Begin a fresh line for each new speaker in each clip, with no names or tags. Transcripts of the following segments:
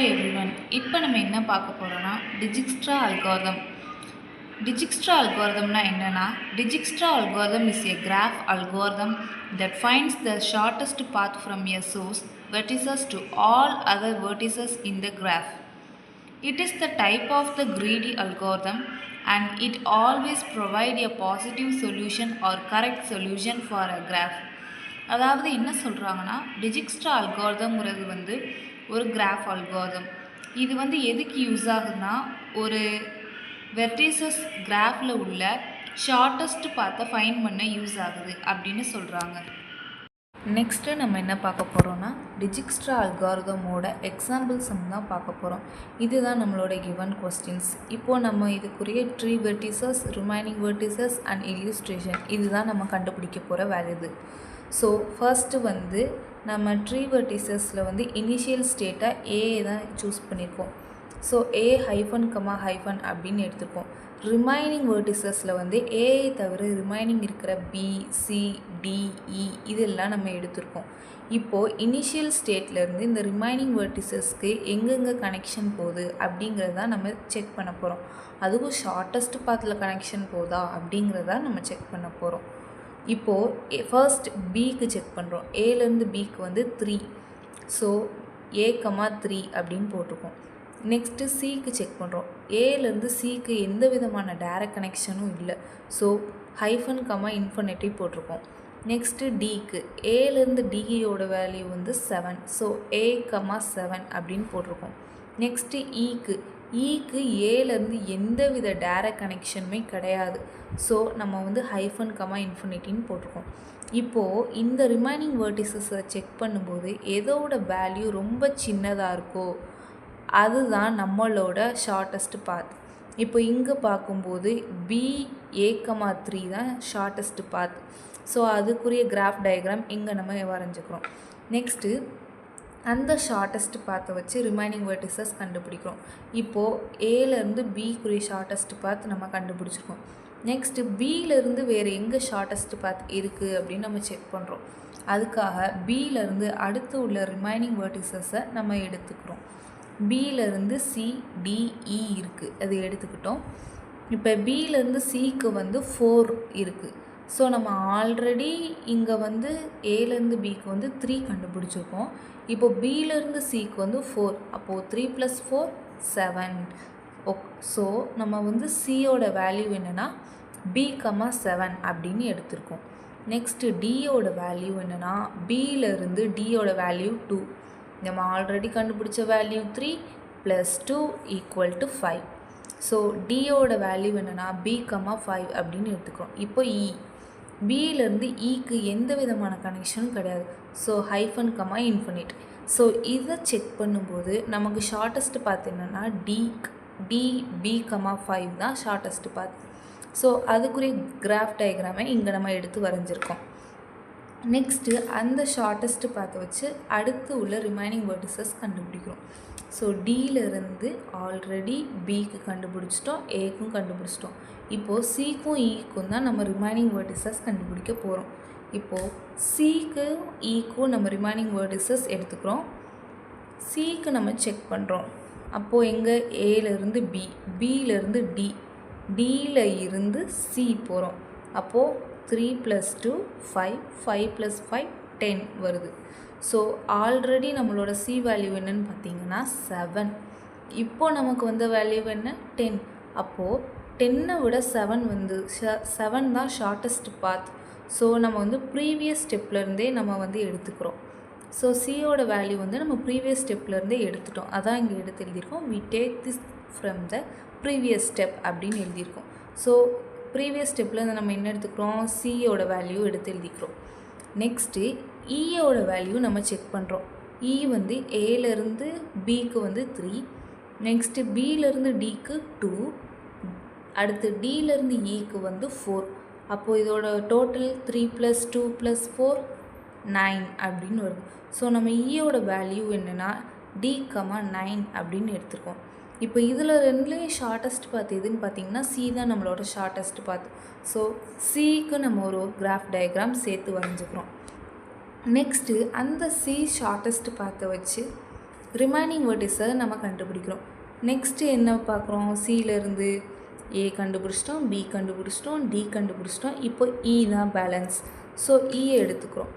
Everyone. இப்போ நம்ம என்ன பார்க்க போகிறோன்னா டிஜிக்ஸ்ட்ரா அல்காரிதம். டிஜிக்ஸ்ட்ரா அல்காரிதம்னா என்னென்னா, Dijkstra algorithm is a graph algorithm that finds the shortest path from a source vertices to all other vertices in the graph. It is the type of the greedy algorithm and it always provide a positive solution or correct solution for a graph. அதாவது என்ன சொல்கிறாங்கன்னா, டிஜிக்ஸ்ட்ரா அல்காரிதம்ங்கிறது ஒரு graph algorithm. இது எதுக்கு use ஆகுதுன்னா, ஒரு vertices கிராஃபில் உள்ள shortest பாத்தை find பண்ண யூஸ் ஆகுது அப்படின்னு சொல்கிறாங்க. நெக்ஸ்ட்டு நம்ம என்ன பார்க்க போகிறோன்னா, டிஜிக்ஸ்ட்ரா அல்காரிதமோட எக்ஸாம்பிள் சம் தான் பார்க்க போகிறோம். இதுதான் நம்மளோட கிவன் கொஸ்டின்ஸ். இப்போது நம்ம இதுக்குரிய tree vertices, remaining vertices and illustration இதுதான் நம்ம கண்டுபிடிக்க போகிற வேல்யூ. ஸோ ஃபர்ஸ்ட்டு நம்ம ட்ரீ வெர்டிசஸில் இனிஷியல் ஸ்டேட்டாக ஏ தான் சூஸ் பண்ணியிருக்கோம். ஸோ ஏ ஹைஃபன் கமா ஹைஃபன் அப்படின்னு எடுத்துருக்கோம். ரிமைனிங் வெர்டிசஸில் ஏ தவிர ரிமைனிங் இருக்கிற பி, சி, டி, இ இதெல்லாம் நம்ம எடுத்திருக்கோம். இப்போது இனிஷியல் ஸ்டேட்லேருந்து இந்த ரிமைனிங் வெர்டிசஸ்க்கு எங்கெங்கே கனெக்ஷன் போகுது அப்படிங்கிறத நம்ம செக் பண்ண போகிறோம். அதுவும் ஷார்ட்டஸ்ட் பாத்தில் கனெக்ஷன் போகுதா அப்படிங்கிறத நம்ம செக் பண்ண போகிறோம். இப்போது ஃபர்ஸ்ட் பிக்கு செக் பண்ணுறோம். ஏலேருந்து பிக்கு 3. ஸோ ஏ கமா 3 அப்படின்னு போட்டிருக்கோம். நெக்ஸ்ட்டு சிக்கு செக் பண்ணுறோம். ஏலேருந்து சிக்கு எந்த விதமான டைரக்ட் கனெக்ஷனும் இல்லை. ஸோ ஹைஃபன் கமா இன்ஃபினிட்டி போட்டிருக்கோம். நெக்ஸ்ட்டு டிக்கு ஏலேருந்து டியோட வேல்யூ 7. ஸோ ஏ கமா 7 அப்படின்னு போட்டிருக்கோம். நெக்ஸ்ட்டு ஈக்கு ஏலேருந்து எந்த வித டைரக்ட் கனெக்ஷனுமே கிடையாது. ஸோ நம்ம ஹைஃபன் கமா இன்ஃபினிட்டின்னு போட்டிருக்கோம். இப்போது இந்த ரிமைனிங் வெர்டிசஸை செக் பண்ணும்போது எதோட வேல்யூ ரொம்ப சின்னதாக இருக்கோ அதுதான் நம்மளோட ஷார்ட்டஸ்ட் பாத். இப்போ இங்கே பார்க்கும்போது பி ஏ கமா 3 தான் ஷார்ட்டஸ்ட் பாத். ஸோ அதுக்குரிய கிராஃப் டயக்ராம் இங்கே நம்ம வரைஞ்சிக்கிறோம். நெக்ஸ்ட்டு அந்த ஷார்ட்டஸ்ட் பாத்தை வச்சு ரிமைனிங் வெர்டிசஸ் கண்டுபிடிக்கிறோம். இப்போது ஏலேருந்து பிக்குரிய ஷார்ட்டஸ்ட் பாத் நம்ம கண்டுபிடிச்சிருக்கோம். நெக்ஸ்ட்டு பியிலேருந்து வேறு எங்கே ஷார்ட்டஸ்ட் பாத் இருக்குது அப்படின்னு நம்ம செக் பண்ணுறோம். அதுக்காக பியிலேருந்து அடுத்து உள்ள ரிமைனிங் வெர்டிசஸை நம்ம எடுத்துக்கிறோம். பியிலேருந்து சி, டி, இ இருக்குது, அது எடுத்துக்கிட்டோம். இப்போ பியிலேருந்து சிக்கு 4 இருக்குது. ஸோ நம்ம ஆல்ரெடி இங்கே ஏலேருந்து பிக்கு 3 கண்டுபிடிச்சிருக்கோம். இப்போ பியிலேருந்து சிக்கு 4. அப்போது 3 + 4 7. ஸோ நம்ம சியோட வேல்யூ என்னென்னா பி கமா 7 அப்படின்னு எடுத்திருக்கோம். நெக்ஸ்ட்டு டியோட வேல்யூ என்னென்னா பியிலேருந்து டியோட வேல்யூ 2. நம்ம ஆல்ரெடி கண்டுபிடிச்ச வேல்யூ 3 + 2 = 5. ஸோ டியோட வேல்யூ என்னென்னா பி கமா 5 அப்படின்னு எடுத்துக்கிறோம். இப்போ பியிலேருந்து இக்கு எந்த விதமான கனெக்ஷனும் கிடையாது. So hyphen comma infinite. So இதை செக் பண்ணும்போது நமக்கு ஷார்ட்டஸ்ட் பாத் என்னென்னா பி கமா 5 தான் ஷார்ட்டஸ்ட் பாத். ஸோ அதுக்குரிய கிராஃப் டயக்ராமை இங்கே நம்ம எடுத்து வரைஞ்சிருக்கோம். நெக்ஸ்ட்டு அந்த ஷார்ட்டஸ்ட் பாத்தை வச்சு அடுத்து உள்ள ரிமைனிங் வெர்டிசஸ் கண்டுபிடிக்கிறோம். ஸோ டியிலேருந்து ஆல்ரெடி பிக்கு கண்டுபிடிச்சிட்டோம், ஏக்கும் கண்டுபிடிச்சிட்டோம். இப்போது சிக்கும் ஈக்கும் தான் நம்ம ரிமைனிங் வெர்டிசஸ் கண்டுபிடிக்க போகிறோம். இப்போது சிக்கும் ஈக்கும் நம்ம ரிமைனிங் வெர்டிசஸ் எடுத்துக்கிறோம். சிக்கு நம்ம செக் பண்ணுறோம். அப்போது எங்கே ஏலேருந்து பி, பியிலேருந்து டி, டியில் இருந்து சி போகிறோம். அப்போது 3 + 2 5, 5 + 5 10 வருது. ஸோ ஆல்ரெடி நம்மளோட சி வேல்யூ என்னன்னு பார்த்தீங்கன்னா 7. இப்போது நமக்கு வேல்யூ என்ன 10. அப்போது 10 விட 7 தான் ஷார்ட்டஸ்ட் பாத். ஸோ நம்ம ப்ரீவியஸ் ஸ்டெப்லேருந்தே நம்ம எடுத்துக்கிறோம். ஸோ சியோட வேல்யூ நம்ம ப்ரீவியஸ் ஸ்டெப்லேருந்தே எடுத்துட்டோம். அதான் இங்கே எடுத்து எழுதியிருக்கோம். We take this from the previous step அப்படின்னு எழுதியிருக்கோம். ஸோ ப்ரீவியஸ் ஸ்டெப்லேருந்து நம்ம என்ன எடுத்துக்கிறோம், சியோட வேல்யூ எடுத்து எழுதிக்கிறோம். நெக்ஸ்ட்டு ஈயோட வேல்யூ நம்ம செக் பண்ணுறோம். இ ஏலேருந்து பிக்கு 3. நெக்ஸ்ட்டு பியிலேருந்து டிக்கு 2. அடுத்து டியிலேருந்து ஈக்கு 4. அப்போது இதோட டோட்டல் 3 + 2 + 4 9 அப்படின்னு வருது. ஸோ நம்ம ஈயோட வேல்யூ என்னென்னா டி கமா 9 அப்படின்னு எடுத்துருக்கோம். இப்போ இதில் ரெண்டுலேயும் ஷார்ட்டஸ்ட் பாத் எதுன்னு பார்த்தீங்கன்னா சி தான் நம்மளோட ஷார்ட்டஸ்ட் பாத். ஸோ சிக்கு நம்ம ஒரு கிராஃப் டயக்ராம் சேர்த்து வரைஞ்சிக்கிறோம். நெக்ஸ்ட்டு அந்த சி ஷார்ட்டஸ்ட் பாத்தை வச்சு ரிமைனிங் வெர்டிஸை நம்ம கண்டுபிடிக்கிறோம். நெக்ஸ்ட்டு என்ன பார்க்குறோம், சியிலேருந்து ஏ கண்டுபிடிச்சிட்டோம், பி கண்டுபிடிச்சிட்டோம், டி கண்டுபிடிச்சிட்டோம். இப்போ இ தான் பேலன்ஸ். ஸோ இயை எடுத்துக்கிறோம்.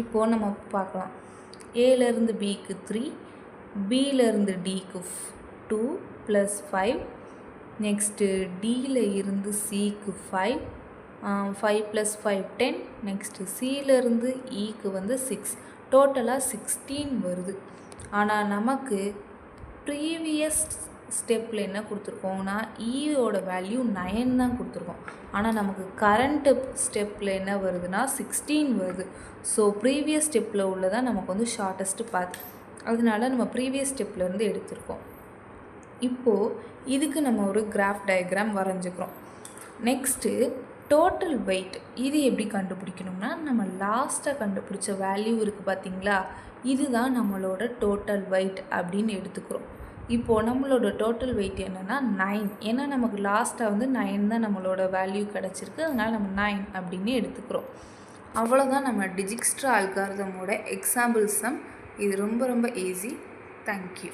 இப்போது நம்ம பார்க்கலாம், ஏலேருந்து பிக்கு 3, பியிலேருந்து டிக்கு 2 + 5, நெக்ஸ்ட்டு டியில் இருந்து சிக்கு 5, 5 + 5 10, நெக்ஸ்ட்டு சியிலேருந்து இக்கு வந்து 6, டோட்டலாக 16 வருது. ஆனால் நமக்கு ப்ரீவியஸ் ஸ்டெப்பில் என்ன கொடுத்துருக்கோம்னா ஈயோட வேல்யூ 9 தான் கொடுத்துருக்கோம். ஆனால் நமக்கு கரண்ட்டு ஸ்டெப்பில் என்ன வருதுன்னா 16 வருது. ஸோ ப்ரீவியஸ் ஸ்டெப்பில் உள்ளதான் நமக்கு வந்து ஷார்ட்டஸ்ட்டு பாத். அதனால நம்ம ப்ரீவியஸ் ஸ்டெப்லேருந்து எடுத்திருக்கோம். இப்போது இதுக்கு நம்ம ஒரு கிராஃப் டயக்ராம் வரைஞ்சிக்கிறோம். நெக்ஸ்ட்டு டோட்டல் வெயிட், இது எப்படி கண்டுபிடிக்கணும்னா நம்ம லாஸ்ட்டாக கண்டுபிடிச்ச வேல்யூ இருக்குது பார்த்திங்களா, இதுதான் நம்மளோட டோட்டல் வெயிட் அப்படின்னு எடுத்துக்கிறோம். இப்போது நம்மளோட டோட்டல் வெயிட் என்னென்னா 9, ஏன்னா நமக்கு லாஸ்ட்டாக வந்து 9 தான் நம்மளோட வேல்யூ கிடச்சிருக்கு. அதனால் நம்ம 9 அப்படின்னு எடுத்துக்கிறோம். அவ்வளோதான் நம்ம டிஜிக்ஸ்ட்ரா அல்காரிதமோட எக்ஸாம்பிள் சம். இது ரொம்ப ரொம்ப ஈஸி. தேங்க்யூ.